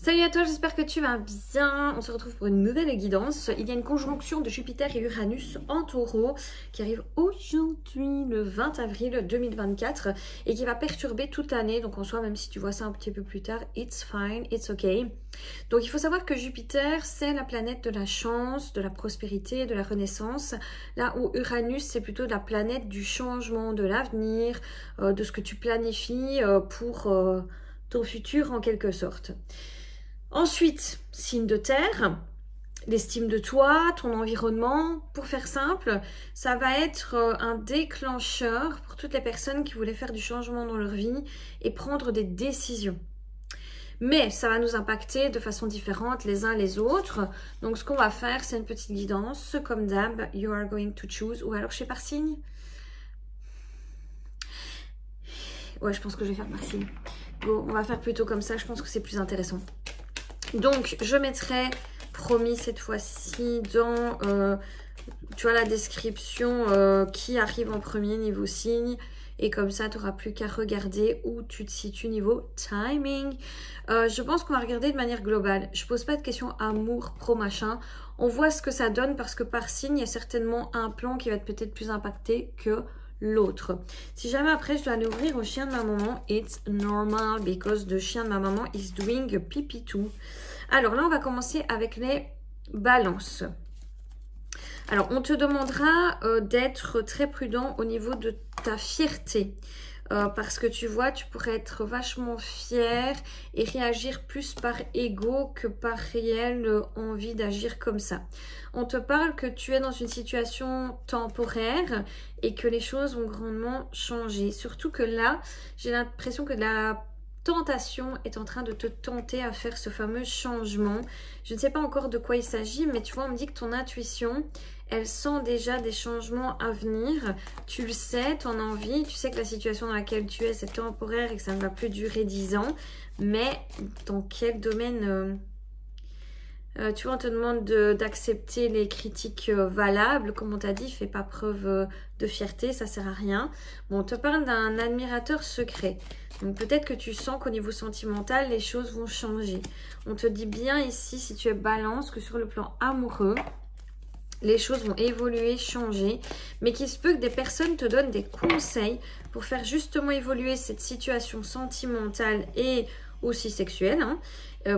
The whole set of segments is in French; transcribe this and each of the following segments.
Salut à toi, j'espère que tu vas bien. On se retrouve pour une nouvelle guidance. Il y a une conjonction de Jupiter et Uranus en Taureau qui arrive aujourd'hui le 20 avril 2024 et qui va perturber toute l'année. Donc en soi, même si tu vois ça un petit peu plus tard, it's fine, it's okay. Donc il faut savoir que Jupiter, c'est la planète de la chance, de la prospérité, de la renaissance. Là où Uranus, c'est plutôt la planète du changement, de l'avenir, de ce que tu planifies pour ton futur en quelque sorte. Ensuite, signe de terre, l'estime de toi, ton environnement. Pour faire simple, ça va être un déclencheur pour toutes les personnes qui voulaient faire du changement dans leur vie et prendre des décisions. Mais ça va nous impacter de façon différente les uns les autres. Donc ce qu'on va faire, c'est une petite guidance. Comme d'hab, you are going to choose. Ou alors je fais par signe. Ouais, je pense que je vais faire par signe. Bon, on va faire plutôt comme ça, je pense que c'est plus intéressant. Donc, je mettrai, promis cette fois-ci, dans tu vois, la description qui arrive en premier niveau signe. Et comme ça, tu n'auras plus qu'à regarder où tu te situes niveau timing. Je pense qu'on va regarder de manière globale. Je ne pose pas de questions amour, pro, machin. On voit ce que ça donne parce que par signe, il y a certainement un plan qui va être peut-être plus impacté que l'autre. Si jamais après je dois aller ouvrir au chien de ma maman, it's normal because the chien de ma maman is doing pipi too. Alors là, on va commencer avec les balances. Alors, on te demandera d'être très prudent au niveau de ta fierté. Parce que tu vois, tu pourrais être vachement fier et réagir plus par ego que par réelle envie d'agir comme ça. On te parle que tu es dans une situation temporaire et que les choses vont grandement changer. Surtout que là, j'ai l'impression que la tentation est en train de te tenter à faire ce fameux changement. Je ne sais pas encore de quoi il s'agit, mais tu vois, on me dit que ton intuition, elle sent déjà des changements à venir. Tu le sais, tu en as envie, tu sais que la situation dans laquelle tu es, c'est temporaire et que ça ne va plus durer 10 ans. Mais dans quel domaine tu vois, on te demande d'accepter les critiques valables. Comme on t'a dit, fais pas preuve de fierté, ça sert à rien. Bon, on te parle d'un admirateur secret. Donc peut-être que tu sens qu'au niveau sentimental, les choses vont changer. On te dit bien ici, si tu es balance, que sur le plan amoureux, les choses vont évoluer, changer, mais qu'il se peut que des personnes te donnent des conseils pour faire justement évoluer cette situation sentimentale et aussi sexuelle, hein,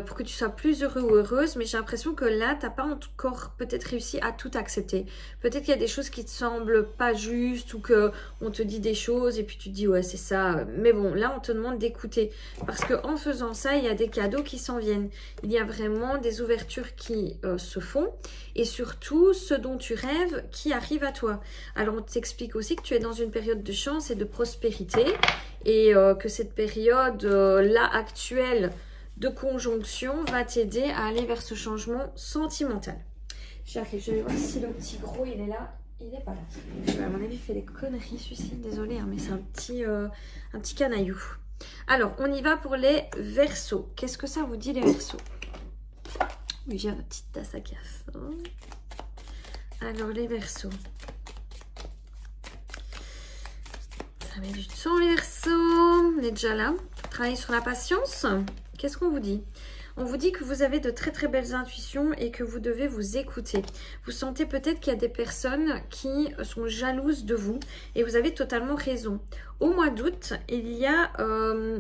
pour que tu sois plus heureux ou heureuse. Mais j'ai l'impression que là, tu n'as pas encore peut-être réussi à tout accepter. Peut-être qu'il y a des choses qui te semblent pas justes ou qu'on te dit des choses et puis tu te dis ouais c'est ça. Mais bon, là on te demande d'écouter parce qu'en faisant ça, il y a des cadeaux qui s'en viennent. Il y a vraiment des ouvertures qui se font et surtout ce dont tu rêves qui arrive à toi. Alors on t'explique aussi que tu es dans une période de chance et de prospérité et que cette période là actuelle de conjonction va t'aider à aller vers ce changement sentimental. J'arrive, je vais voir si le petit gros il est là. Il n'est pas là. À mon avis, il fait des conneries celui-ci. Désolée, hein, mais c'est un petit canaillou. Alors, on y va pour les Verseaux. Qu'est-ce que ça vous dit les Verseaux? Oui, j'ai ma petite tasse à café. Alors, les Verseaux. Ça met du temps les Verseaux. On est déjà là. Travailler sur la patience. Qu'est-ce qu'on vous dit? On vous dit que vous avez de très très belles intuitions et que vous devez vous écouter. Vous sentez peut-être qu'il y a des personnes qui sont jalouses de vous et vous avez totalement raison. Au mois d'août, il y a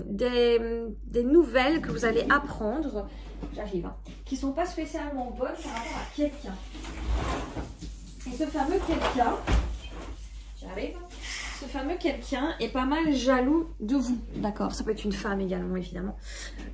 des nouvelles que vous allez apprendre, j'arrive, hein, qui ne sont pas spécialement bonnes par rapport à quelqu'un. Et ce fameux quelqu'un, j'arrive, ce fameux quelqu'un est pas mal jaloux de vous, d'accord? Ça peut être une femme également, évidemment.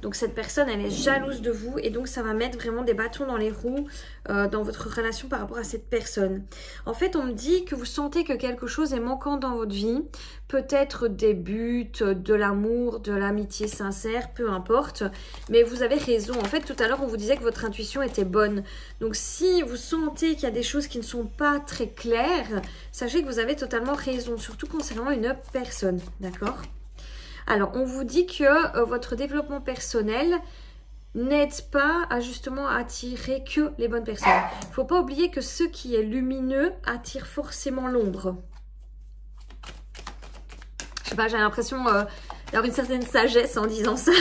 Donc cette personne, elle est jalouse de vous et donc ça va mettre vraiment des bâtons dans les roues dans votre relation par rapport à cette personne. En fait, on me dit que vous sentez que quelque chose est manquant dans votre vie. Peut-être des buts, de l'amour, de l'amitié sincère, peu importe. Mais vous avez raison. En fait, tout à l'heure, on vous disait que votre intuition était bonne. Donc si vous sentez qu'il y a des choses qui ne sont pas très claires, sachez que vous avez totalement raison, surtout concernant une personne, d'accord? Alors, on vous dit que votre développement personnel n'aide pas à justement attirer que les bonnes personnes. Il ne faut pas oublier que ce qui est lumineux attire forcément l'ombre. Je sais pas, j'ai l'impression d'avoir une certaine sagesse en disant ça.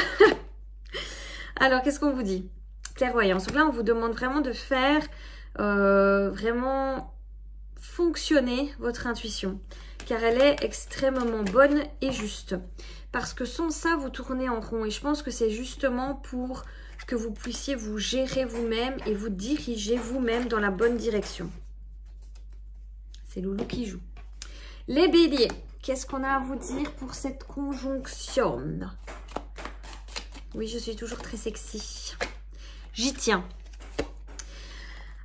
Alors, qu'est-ce qu'on vous dit? Clairvoyance. Donc là, on vous demande vraiment de faire vraiment fonctionner votre intuition, car elle est extrêmement bonne et juste. Parce que sans ça, vous tournez en rond. Et je pense que c'est justement pour que vous puissiez vous gérer vous-même et vous diriger vous-même dans la bonne direction. C'est Loulou qui joue. Les béliers, qu'est-ce qu'on a à vous dire pour cette conjonction? Oui, je suis toujours très sexy. J'y tiens.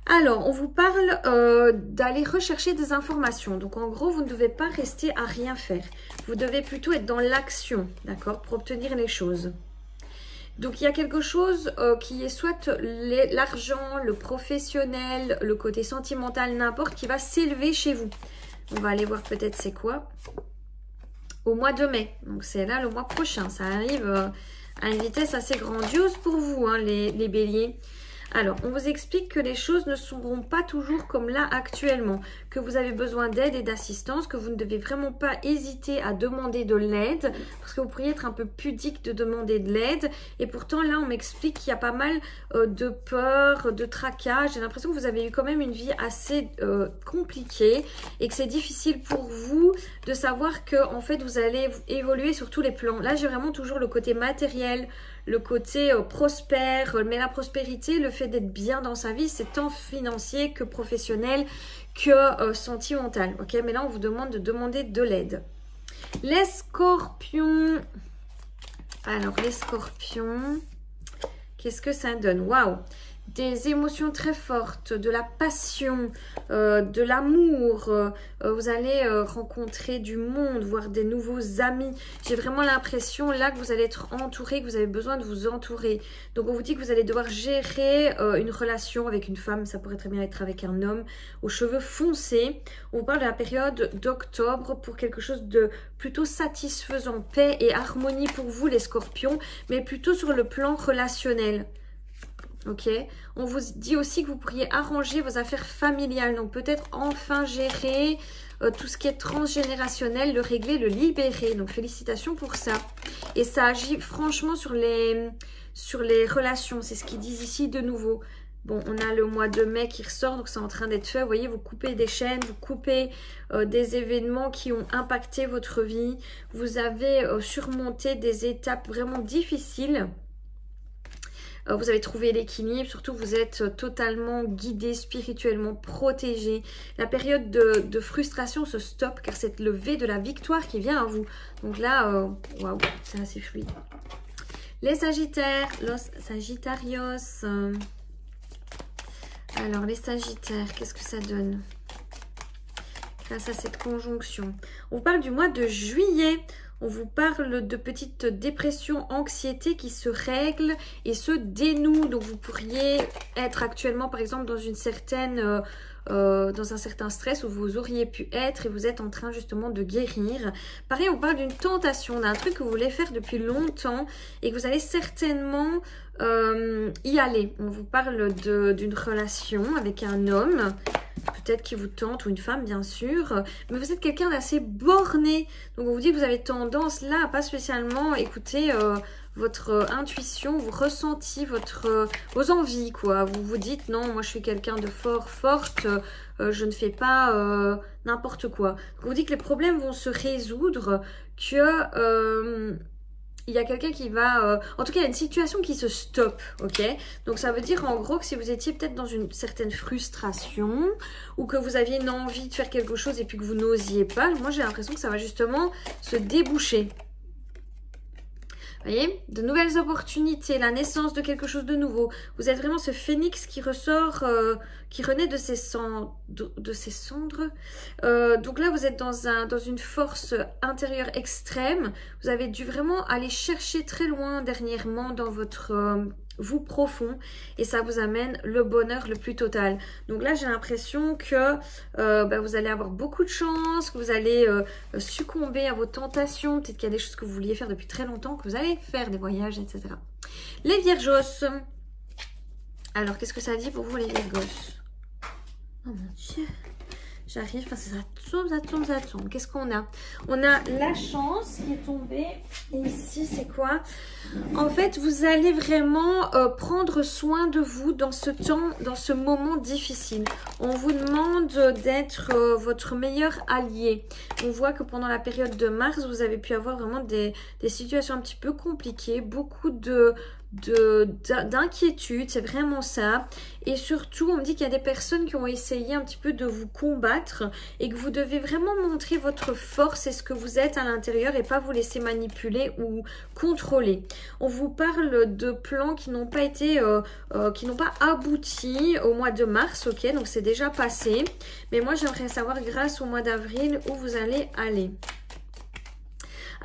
Alors, on vous parle d'aller rechercher des informations. Donc, en gros, vous ne devez pas rester à rien faire. Vous devez plutôt être dans l'action, d'accord, pour obtenir les choses. Donc, il y a quelque chose qui est soit l'argent, le professionnel, le côté sentimental, n'importe, qui va s'élever chez vous. On va aller voir peut-être c'est quoi. Au mois de mai. Donc, c'est là le mois prochain. Ça arrive à une vitesse assez grandiose pour vous, hein, les béliers. Alors, on vous explique que les choses ne seront pas toujours comme là actuellement, que vous avez besoin d'aide et d'assistance, que vous ne devez vraiment pas hésiter à demander de l'aide, parce que vous pourriez être un peu pudique de demander de l'aide. Et pourtant, là, on m'explique qu'il y a pas mal de peur, de tracas. J'ai l'impression que vous avez eu quand même une vie assez compliquée et que c'est difficile pour vous de savoir que, en fait, vous allez évoluer sur tous les plans. Là, j'ai vraiment toujours le côté matériel, le côté prospère, mais la prospérité, le fait d'être bien dans sa vie, c'est tant financier que professionnel que sentimental. Ok, mais là, on vous demande de demander de l'aide. Les scorpions. Alors, les scorpions, qu'est-ce que ça donne? Waouh! Des émotions très fortes, de la passion, de l'amour. Vous allez rencontrer du monde, voir des nouveaux amis. J'ai vraiment l'impression là que vous allez être entouré, que vous avez besoin de vous entourer. Donc on vous dit que vous allez devoir gérer une relation avec une femme. Ça pourrait très bien être avec un homme aux cheveux foncés. On vous parle de la période d'octobre pour quelque chose de plutôt satisfaisant, paix et harmonie pour vous les scorpions, mais plutôt sur le plan relationnel. Ok, on vous dit aussi que vous pourriez arranger vos affaires familiales, donc peut-être enfin gérer tout ce qui est transgénérationnel, le régler, le libérer. Donc félicitations pour ça. Et ça agit franchement sur les relations, c'est ce qu'ils disent ici de nouveau. Bon, on a le mois de mai qui ressort, donc c'est en train d'être fait. Vous voyez, vous coupez des chaînes, vous coupez des événements qui ont impacté votre vie. Vous avez surmonté des étapes vraiment difficiles. Vous avez trouvé l'équilibre, surtout vous êtes totalement guidé, spirituellement protégé. La période de frustration se stoppe car c'est le V de la victoire qui vient à vous. Donc là, waouh, c'est assez fluide. Les Sagittaires, los Sagittarios. Alors les Sagittaires, qu'est-ce que ça donne grâce à cette conjonction? On vous parle du mois de juillet. On vous parle de petites dépressions, anxiété qui se règlent et se dénouent. Donc vous pourriez être actuellement par exemple dans une certaine, dans un certain stress où vous auriez pu être et vous êtes en train justement de guérir. Pareil, on parle d'une tentation, d'un truc que vous voulez faire depuis longtemps et que vous allez certainement y aller. On vous parle d'une relation avec un homme, peut-être qui vous tente, ou une femme bien sûr, mais vous êtes quelqu'un d'assez borné, donc on vous dit que vous avez tendance là à pas spécialement écouter votre intuition, vos ressentis, vos envies quoi. Vous vous dites non, moi je suis quelqu'un de forte, je ne fais pas n'importe quoi. Donc on vous dit que les problèmes vont se résoudre, que il y a quelqu'un qui va... en tout cas, il y a une situation qui se stoppe, ok? Donc, ça veut dire en gros que si vous étiez peut-être dans une certaine frustration ou que vous aviez une envie de faire quelque chose et puis que vous n'osiez pas, moi, j'ai l'impression que ça va justement se déboucher. Vous voyez, de nouvelles opportunités, la naissance de quelque chose de nouveau. Vous êtes vraiment ce phénix qui ressort, qui renaît de ses cendres. Donc là, vous êtes dans une force intérieure extrême. Vous avez dû vraiment aller chercher très loin dernièrement dans votre vous profond et ça vous amène le bonheur le plus total. Donc là, j'ai l'impression que vous allez avoir beaucoup de chance, que vous allez succomber à vos tentations. Peut-être qu'il y a des choses que vous vouliez faire depuis très longtemps, que vous allez faire des voyages, etc. Les Viergos. Alors, qu'est-ce que ça dit pour vous, les Viergos? Oh mon Dieu. J'arrive parce que ça tombe. Qu'est-ce qu'on a? On a la chance qui est tombée. Et ici, c'est quoi? En fait, vous allez vraiment prendre soin de vous dans ce temps, dans ce moment difficile. On vous demande d'être votre meilleur allié. On voit que pendant la période de mars, vous avez pu avoir vraiment des situations un petit peu compliquées, beaucoup d'inquiétude, c'est vraiment ça. Et surtout, on me dit qu'il y a des personnes qui ont essayé un petit peu de vous combattre et que vous devez vraiment montrer votre force et ce que vous êtes à l'intérieur et pas vous laisser manipuler ou contrôler. On vous parle de plans qui n'ont pas été, qui n'ont pas abouti au mois de mars, ok, donc c'est déjà passé. Mais moi, j'aimerais savoir grâce au mois d'avril où vous allez aller.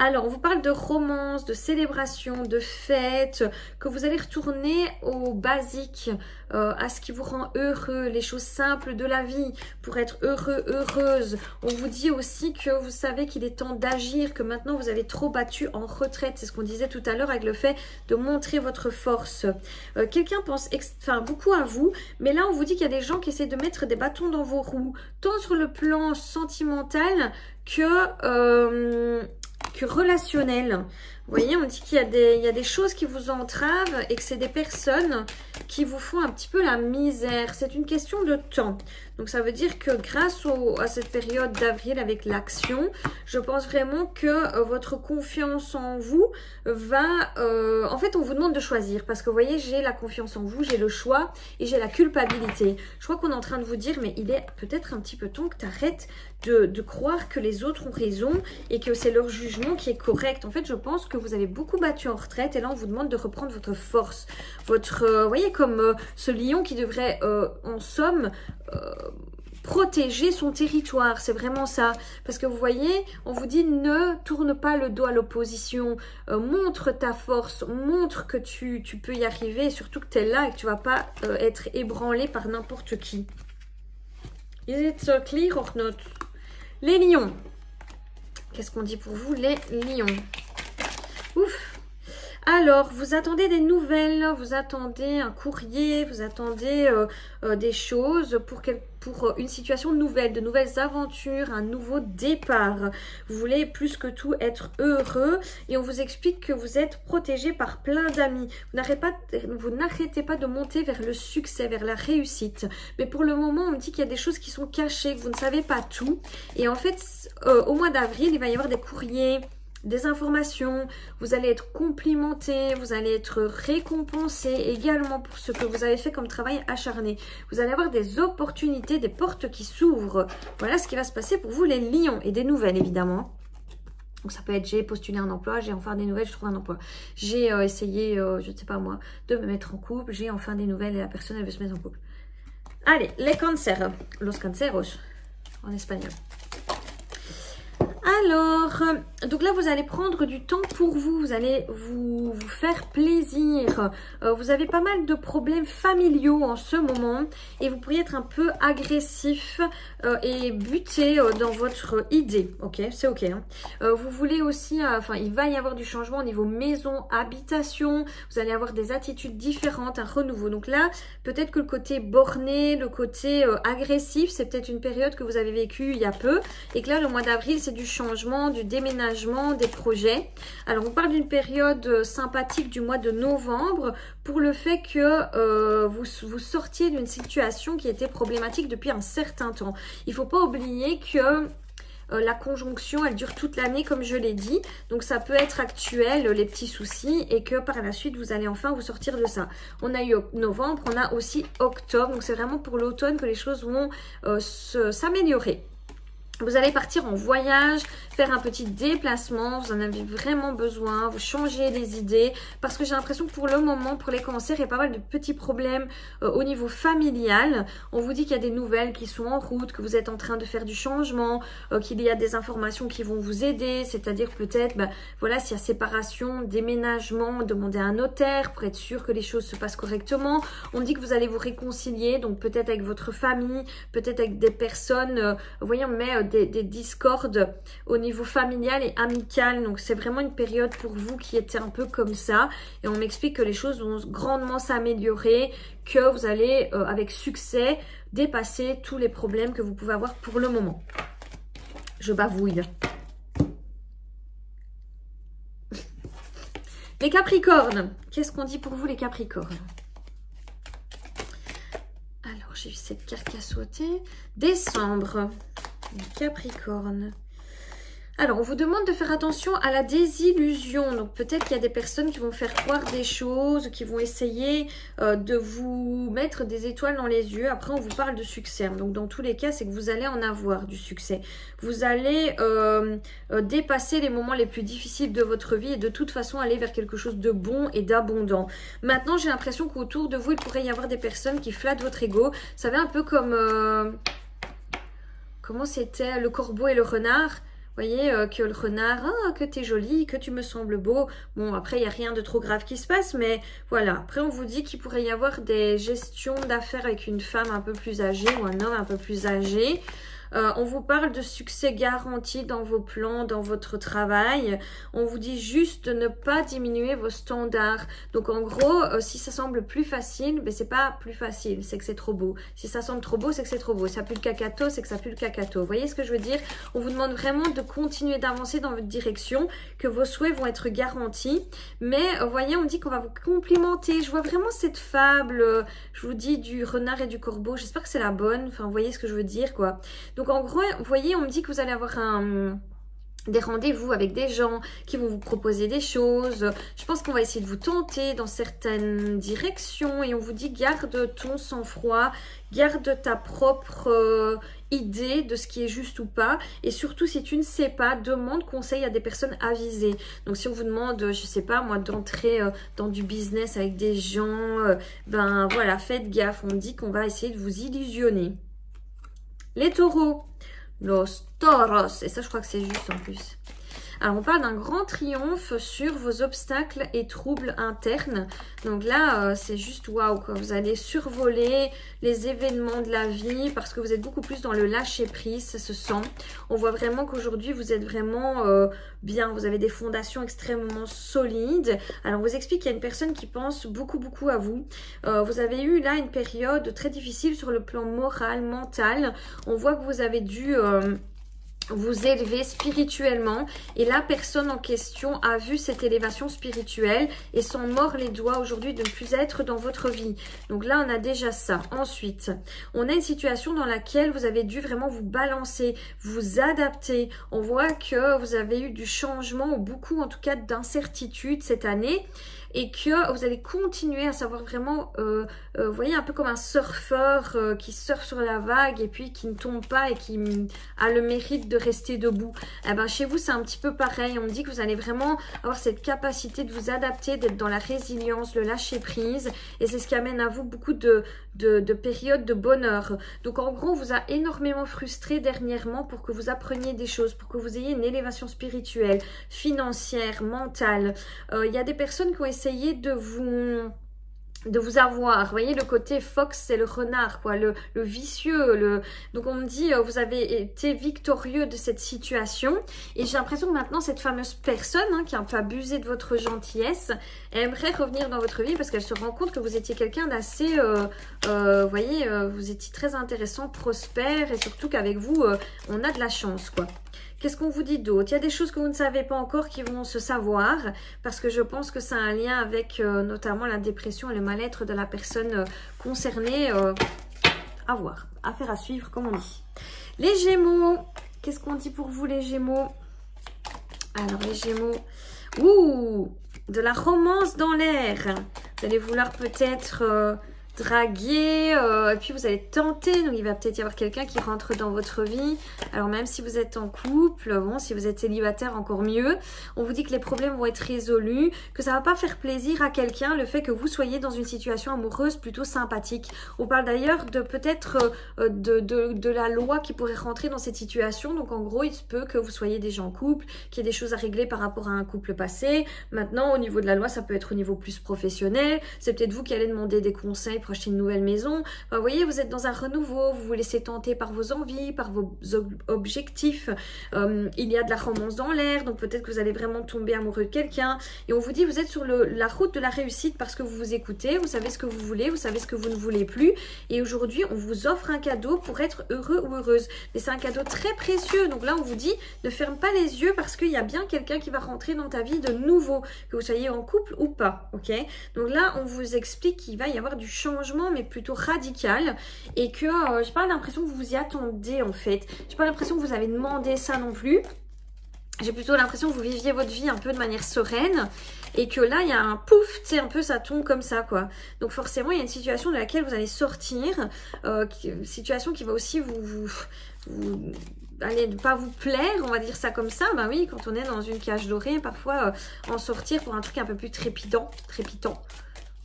Alors, on vous parle de romance, de célébration, de fête, que vous allez retourner au basique, à ce qui vous rend heureux, les choses simples de la vie pour être heureux, heureuse. On vous dit aussi que vous savez qu'il est temps d'agir, que maintenant vous avez trop battu en retraite. C'est ce qu'on disait tout à l'heure avec le fait de montrer votre force. Quelqu'un pense beaucoup à vous, mais là on vous dit qu'il y a des gens qui essaient de mettre des bâtons dans vos roues, tant sur le plan sentimental que relationnel. Vous voyez, on dit qu'il y a des choses qui vous entravent et que c'est des personnes qui vous font un petit peu la misère. C'est une question de temps. Donc, ça veut dire que grâce à cette période d'avril avec l'action, je pense vraiment que votre confiance en vous va... en fait, on vous demande de choisir parce que vous voyez, j'ai la confiance en vous, j'ai le choix et j'ai la culpabilité. Je crois qu'on est en train de vous dire, mais il est peut-être un petit peu temps que tu arrêtes de croire que les autres ont raison et que c'est leur jugement qui est correct. En fait, je pense que vous avez beaucoup battu en retraite et là, on vous demande de reprendre votre force. Vous voyez, comme ce lion qui devrait, en somme, protéger son territoire. C'est vraiment ça. Parce que vous voyez, on vous dit ne tourne pas le dos à l'opposition. Montre ta force, montre que tu peux y arriver et surtout que tu es là et que tu ne vas pas être ébranlé par n'importe qui. Is it clear or not? Les lions. Qu'est-ce qu'on dit pour vous, les lions? Ouf. Alors, vous attendez des nouvelles, vous attendez un courrier, vous attendez des choses pour une situation nouvelle, de nouvelles aventures, un nouveau départ. Vous voulez plus que tout être heureux et on vous explique que vous êtes protégé par plein d'amis. Vous n'arrêtez pas de monter vers le succès, vers la réussite. Mais pour le moment, on me dit qu'il y a des choses qui sont cachées, que vous ne savez pas tout. Et en fait, au mois d'avril, il va y avoir des courriers, des informations, vous allez être complimenté, vous allez être récompensé également pour ce que vous avez fait comme travail acharné. Vous allez avoir des opportunités, des portes qui s'ouvrent. Voilà ce qui va se passer pour vous les lions et des nouvelles évidemment. Donc ça peut être j'ai postulé un emploi, j'ai enfin des nouvelles, je trouve un emploi. J'ai essayé, je ne sais pas moi, de me mettre en couple, j'ai enfin des nouvelles et la personne elle veut se mettre en couple. Allez, les cancers, los canceros en espagnol. Alors, donc là, vous allez prendre du temps pour vous. Vous allez vous faire plaisir. Vous avez pas mal de problèmes familiaux en ce moment. Et vous pourriez être un peu agressif et buter dans votre idée. Ok, c'est ok. Hein. Vous voulez aussi... il va y avoir du changement au niveau maison, habitation. Vous allez avoir des attitudes différentes, un renouveau. Donc là, peut-être que le côté borné, le côté agressif, c'est peut-être une période que vous avez vécue il y a peu. Et que là, le mois d'avril, c'est du changement, du déménagement, des projets. Alors, on parle d'une période sympathique du mois de novembre pour le fait que vous sortiez d'une situation qui était problématique depuis un certain temps. Il ne faut pas oublier que la conjonction, elle dure toute l'année, comme je l'ai dit. Donc, ça peut être actuel, les petits soucis, et que par la suite, vous allez enfin vous sortir de ça. On a eu novembre, on a aussi octobre. Donc, c'est vraiment pour l'automne que les choses vont s'améliorer. Vous allez partir en voyage, faire un petit déplacement, vous en avez vraiment besoin, vous changez les idées parce que j'ai l'impression que pour le moment, pour les cancers, il y a pas mal de petits problèmes au niveau familial. On vous dit qu'il y a des nouvelles qui sont en route, que vous êtes en train de faire du changement, qu'il y a des informations qui vont vous aider, c'est-à-dire peut-être, voilà, s'il y a séparation, déménagement, demandez à un notaire pour être sûr que les choses se passent correctement. On dit que vous allez vous réconcilier, donc peut-être avec votre famille, peut-être avec des personnes, voyons, mais des discordes au niveau familial et amical. Donc c'est vraiment une période pour vous qui était un peu comme ça. Et on m'explique que les choses vont grandement s'améliorer, que vous allez avec succès dépasser tous les problèmes que vous pouvez avoir pour le moment. Je bavouille. Les Capricornes, qu'est-ce qu'on dit pour vous les Capricornes? Alors, j'ai eu cette carte qui a sauté. Décembre, les Capricornes. Alors, on vous demande de faire attention à la désillusion. Donc, peut-être qu'il y a des personnes qui vont faire croire des choses, qui vont essayer de vous mettre des étoiles dans les yeux. Après, on vous parle de succès. Donc, dans tous les cas, c'est que vous allez en avoir du succès. Vous allez dépasser les moments les plus difficiles de votre vie et de toute façon aller vers quelque chose de bon et d'abondant. Maintenant, j'ai l'impression qu'autour de vous, il pourrait y avoir des personnes qui flattent votre ego. Vous savez, un peu comme... comment c'était le corbeau et le renard? Vous voyez que le renard, ah, que t'es jolie, que tu me sembles beau. Bon, après, il n'y a rien de trop grave qui se passe, mais voilà. Après, on vous dit qu'il pourrait y avoir des gestions d'affaires avec une femme un peu plus âgée ou un homme un peu plus âgé. On vous parle de succès garanti dans vos plans, dans votre travail. On vous dit juste de ne pas diminuer vos standards. Donc en gros, si ça semble plus facile, ben c'est pas plus facile, c'est que c'est trop beau. Si ça semble trop beau, c'est que c'est trop beau. Ça pue le cacato, c'est que ça pue le cacato. Vous voyez ce que je veux dire? On vous demande vraiment de continuer d'avancer dans votre direction, que vos souhaits vont être garantis. Mais vous voyez, on dit qu'on va vous complimenter. Je vois vraiment cette fable, je vous dis, du renard et du corbeau. J'espère que c'est la bonne. Enfin, vous voyez ce que je veux dire, quoi. Donc en gros, vous voyez, on me dit que vous allez avoir des rendez-vous avec des gens qui vont vous proposer des choses. Je pense qu'on va essayer de vous tenter dans certaines directions et on vous dit garde ton sang-froid, garde ta propre idée de ce qui est juste ou pas. Et surtout, si tu ne sais pas, demande conseil à des personnes avisées. Donc si on vous demande, je sais pas moi, d'entrer dans du business avec des gens, ben voilà, faites gaffe. On dit qu'on va essayer de vous illusionner. Les taureaux, los toros, et ça je crois que c'est juste en plus. Alors on parle d'un grand triomphe sur vos obstacles et troubles internes. Donc là c'est juste waouh quoi. Vous allez survoler les événements de la vie parce que vous êtes beaucoup plus dans le lâcher prise, ça se sent. On voit vraiment qu'aujourd'hui vous êtes vraiment bien, vous avez des fondations extrêmement solides. Alors on vous explique qu'il y a une personne qui pense beaucoup à vous. Vous avez eu là une période très difficile sur le plan moral, mental. On voit que vous avez dû... vous élever spirituellement et la personne en question a vu cette élévation spirituelle et s'en mord les doigts aujourd'hui de ne plus être dans votre vie. Donc là on a déjà ça. Ensuite on a une situation dans laquelle vous avez dû vraiment vous balancer, vous adapter. On voit que vous avez eu du changement ou beaucoup en tout cas d'incertitude cette année et que vous allez continuer à savoir vraiment, vous voyez, un peu comme un surfeur qui surfe sur la vague et puis qui ne tombe pas et qui a le mérite de rester debout. Eh ben, chez vous, c'est un petit peu pareil. On me dit que vous allez vraiment avoir cette capacité de vous adapter, d'être dans la résilience, le lâcher prise et c'est ce qui amène à vous beaucoup de périodes de bonheur. Donc en gros, on vous a énormément frustré dernièrement pour que vous appreniez des choses, pour que vous ayez une élévation spirituelle, financière, mentale. Il y a des personnes qui ont essayé de vous avoir, vous voyez le côté fox c'est le renard quoi, le vicieux, donc on me dit vous avez été victorieux de cette situation et j'ai l'impression que maintenant cette fameuse personne qui a un peu abusé de votre gentillesse aimerait revenir dans votre vie parce qu'elle se rend compte que vous étiez quelqu'un d'assez vous voyez vous étiez très intéressant, prospère et surtout qu'avec vous on a de la chance quoi. Qu'est-ce qu'on vous dit d'autre? Il y a des choses que vous ne savez pas encore qui vont se savoir parce que je pense que ça a un lien avec notamment la dépression et le mal-être de la personne concernée. À voir, affaire à suivre comme on dit. Les Gémeaux, qu'est-ce qu'on dit pour vous les Gémeaux? Alors les Gémeaux, ouh, de la romance dans l'air. Vous allez vouloir peut-être... draguer, et puis vous allez tenter, donc il va peut-être y avoir quelqu'un qui rentre dans votre vie. Alors même si vous êtes en couple, bon, si vous êtes célibataire, encore mieux. On vous dit que les problèmes vont être résolus, que ça va pas faire plaisir à quelqu'un le fait que vous soyez dans une situation amoureuse plutôt sympathique. On parle d'ailleurs de peut-être de la loi qui pourrait rentrer dans cette situation. Donc en gros, il se peut que vous soyez déjà en couple, qu'il y ait des choses à régler par rapport à un couple passé. Maintenant, au niveau de la loi, ça peut être au niveau plus professionnel. C'est peut-être vous qui allez demander des conseils pour acheter une nouvelle maison. Enfin, vous voyez, vous êtes dans un renouveau, vous vous laissez tenter par vos envies, par vos objectifs. Il y a de la romance dans l'air, donc peut-être que vous allez vraiment tomber amoureux de quelqu'un. Et on vous dit, vous êtes sur la route de la réussite parce que vous vous écoutez, vous savez ce que vous voulez, vous savez ce que vous ne voulez plus. Et aujourd'hui, on vous offre un cadeau pour être heureux ou heureuse. Mais c'est un cadeau très précieux. Donc là, on vous dit, ne ferme pas les yeux parce qu'il y a bien quelqu'un qui va rentrer dans ta vie de nouveau, que vous soyez en couple ou pas, ok? Donc là, on vous explique qu'il va y avoir du changement, mais plutôt radical, et que j'ai pas l'impression que vous vous y attendez en fait. J'ai pas l'impression que vous avez demandé ça non plus. J'ai plutôt l'impression que vous viviez votre vie un peu de manière sereine et que là, il y a un pouf, tu sais, un peu ça tombe comme ça, quoi. Donc forcément, il y a une situation de laquelle vous allez sortir, situation qui va aussi allez, ne pas vous plaire, on va dire ça comme ça. Ben oui, quand on est dans une cage dorée, parfois en sortir pour un truc un peu plus trépitant.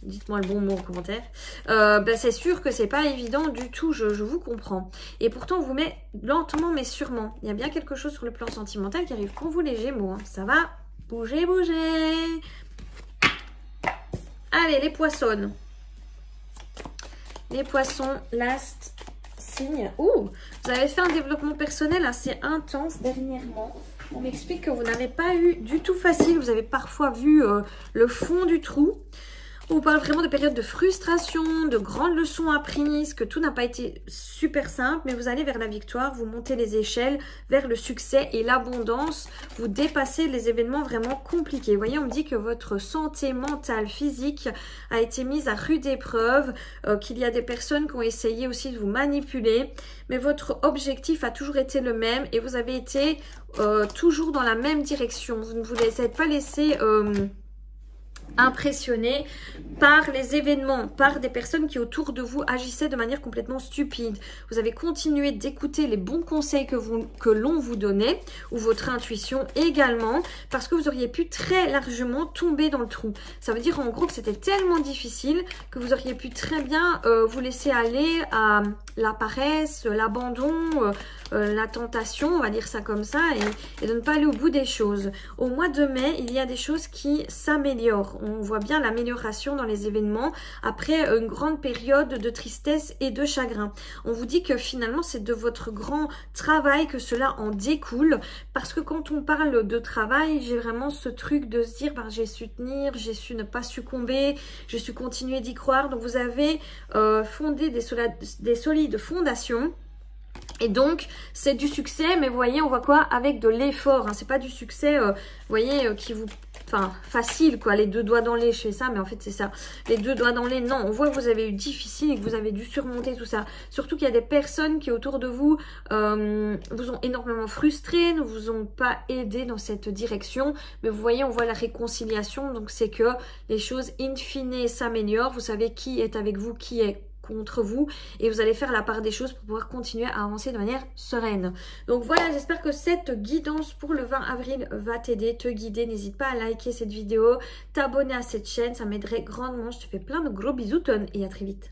Dites-moi le bon mot en commentaire. Ben c'est sûr que c'est pas évident du tout, je vous comprends. Et pourtant, on vous met lentement mais sûrement. Il y a bien quelque chose sur le plan sentimental qui arrive pour vous les Gémeaux. Hein. Ça va bouger, bouger. Allez, les poissons. Les poissons, last signe. Ouh, vous avez fait un développement personnel assez intense dernièrement. On m'explique que vous n'avez pas eu du tout facile. Vous avez parfois vu le fond du trou. On parle vraiment de périodes de frustration, de grandes leçons apprises, que tout n'a pas été super simple, mais vous allez vers la victoire, vous montez les échelles vers le succès et l'abondance, vous dépassez les événements vraiment compliqués. Vous voyez, on me dit que votre santé mentale, physique a été mise à rude épreuve, qu'il y a des personnes qui ont essayé aussi de vous manipuler, mais votre objectif a toujours été le même et vous avez été toujours dans la même direction. Vous ne vous êtes pas laissé impressionné par les événements, par des personnes qui autour de vous agissaient de manière complètement stupide. Vous avez continué d'écouter les bons conseils que l'on vous donnait, ou votre intuition également, parce que vous auriez pu très largement tomber dans le trou. Ça veut dire en gros que c'était tellement difficile que vous auriez pu très bien vous laisser aller à la paresse, l'abandon, la tentation, on va dire ça comme ça, et de ne pas aller au bout des choses. Au mois de mai, il y a des choses qui s'améliorent. On voit bien l'amélioration dans les événements après une grande période de tristesse et de chagrin. On vous dit que finalement, c'est de votre grand travail que cela en découle, parce que quand on parle de travail, j'ai vraiment ce truc de se dire, ben, j'ai su tenir, j'ai su ne pas succomber, j'ai su continuer d'y croire. Donc vous avez fondé des solides fondations. Et donc, c'est du succès, mais vous voyez, on voit quoi? Avec de l'effort, hein. C'est pas du succès, vous voyez, qui vous... Enfin, facile, quoi, les deux doigts dans les, je fais ça, mais en fait, c'est ça. Les deux doigts dans les, non, on voit que vous avez eu difficile et que vous avez dû surmonter tout ça. Surtout qu'il y a des personnes qui, autour de vous, vous ont énormément frustré, ne vous ont pas aidé dans cette direction. Mais vous voyez, on voit la réconciliation, donc c'est que les choses, in fine, s'améliorent. Vous savez qui est avec vous, qui est contre vous, et vous allez faire la part des choses pour pouvoir continuer à avancer de manière sereine. Donc voilà, j'espère que cette guidance pour le 20 avril va t'aider, te guider. N'hésite pas à liker cette vidéo, t'abonner à cette chaîne, ça m'aiderait grandement. Je te fais plein de gros bisous, et à très vite.